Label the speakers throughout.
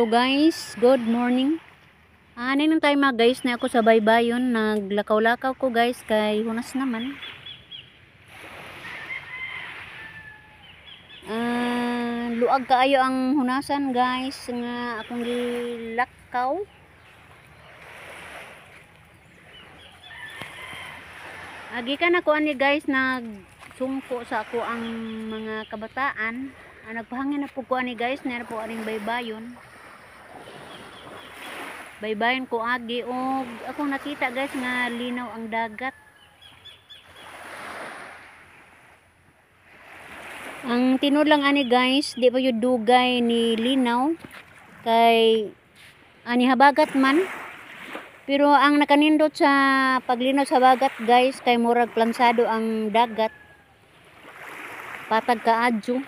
Speaker 1: Hello guys, good morning. Ninong tayo mga guys na ako sa baybayon. Naglakaw-lakaw ko guys kay hunas naman. Luag kaayo ang hunasan guys nga akong gilakaw. Gikan ako ani guys nagsungko sa ako ang mga kabataan. Nagpahangin na po ko ani guys na po aning baybayon. Baybayon ko agi og akong nakita guys nga linaw ang dagat. Ang tinud lang ani guys, di pa yun dugay ni linaw kay ani habagat man. Pero ang nakanindot sa paglinaw sa bagat guys kay murag plansado ang dagat. Patag kaadyo.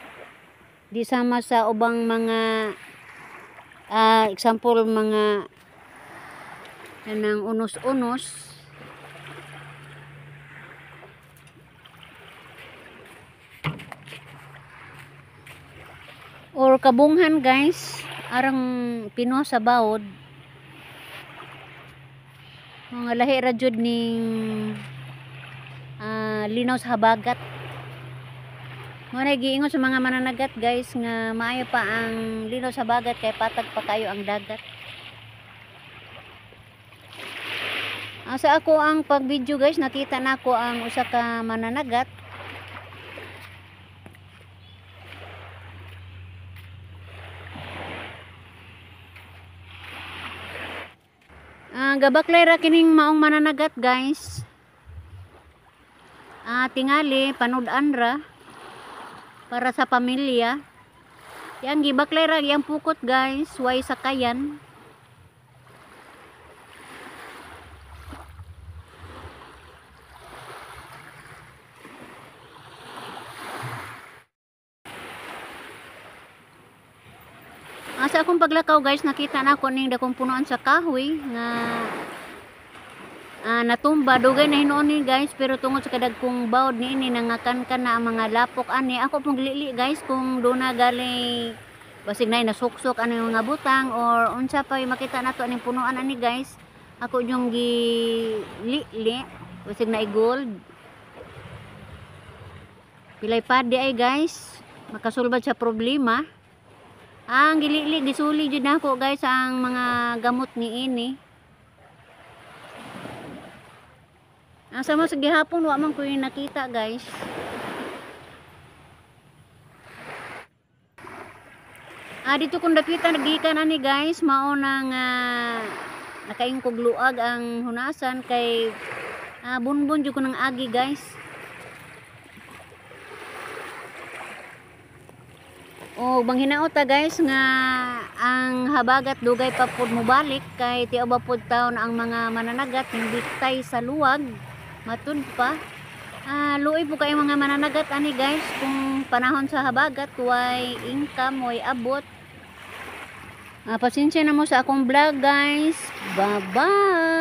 Speaker 1: Di sama sa ubang mga example mga kanang unos-unos. Or kabunghan guys, arang Pino sa bawod. Mga lahi ra jud ning linaw sa habagat. Muna giingon sa mga mananagat guys nga maayo pa ang linaw sa bagat kay patag pa kayo ang dagat. Sa ako ang pag-video guys, nakita na ako ang usa ka mananagat. Gabaklay ra kining maong mananagat guys. Tingali panud-an ra para sa pamilya. Yang gibaklay ra yang pukot guys, way sakayan. Sa akong paglakaw guys, nakita na ako ning dakong punuan sa kahoy nga natumba. Dugay na hinuon ni guys, pero tungod sa kadagkong bawod niini nangakan ka na ang mga lapok ani. Ako pong lili guys kung doon na gali basig na nasuksok ano yung mga butang or unsa pa yung makita nato aning punuan ani guys. Ako yung gilili basig na gold. Pilay padi ay guys, makasulbad sa problema. Ang gilili gisuli jud nako guys ang mga gamot niini. Asa mo sa gihapon wa man ko yung nakita guys. Dito kung dapitan nagikan ani guys, mao nang nakaingkog luag ang hunasan kay bunbun jud ko ng agi guys. Bang hinaota guys nga ang habagat dugay pa pud mo balik kay tiaw ba pud taon ang mga mananagat hindi tay sa luwag matud pa. Luoy po kay mga mananagat ani guys kung panahon sa habagat way income way abot. Pasensya na mo sa akong vlog guys. Bye bye.